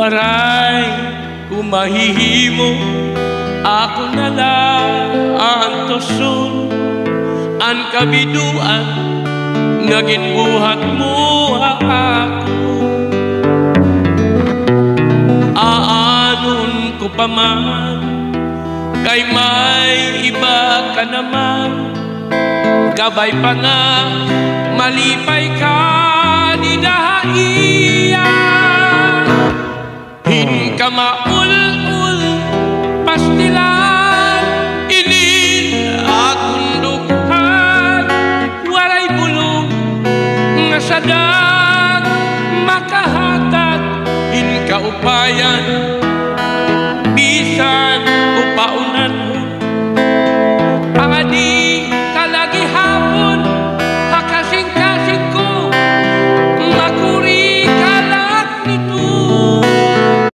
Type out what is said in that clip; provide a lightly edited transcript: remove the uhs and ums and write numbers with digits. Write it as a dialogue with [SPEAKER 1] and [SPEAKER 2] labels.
[SPEAKER 1] Maray kung mahihimo, ako na lang ang tusun. Ang kabiduan nga ginbuhat mo ako. Aanon ko pa man, kay may iba ka naman. Gabay pa nga, malipay ka ni dahaiya. Hin ka maul-ul, pastila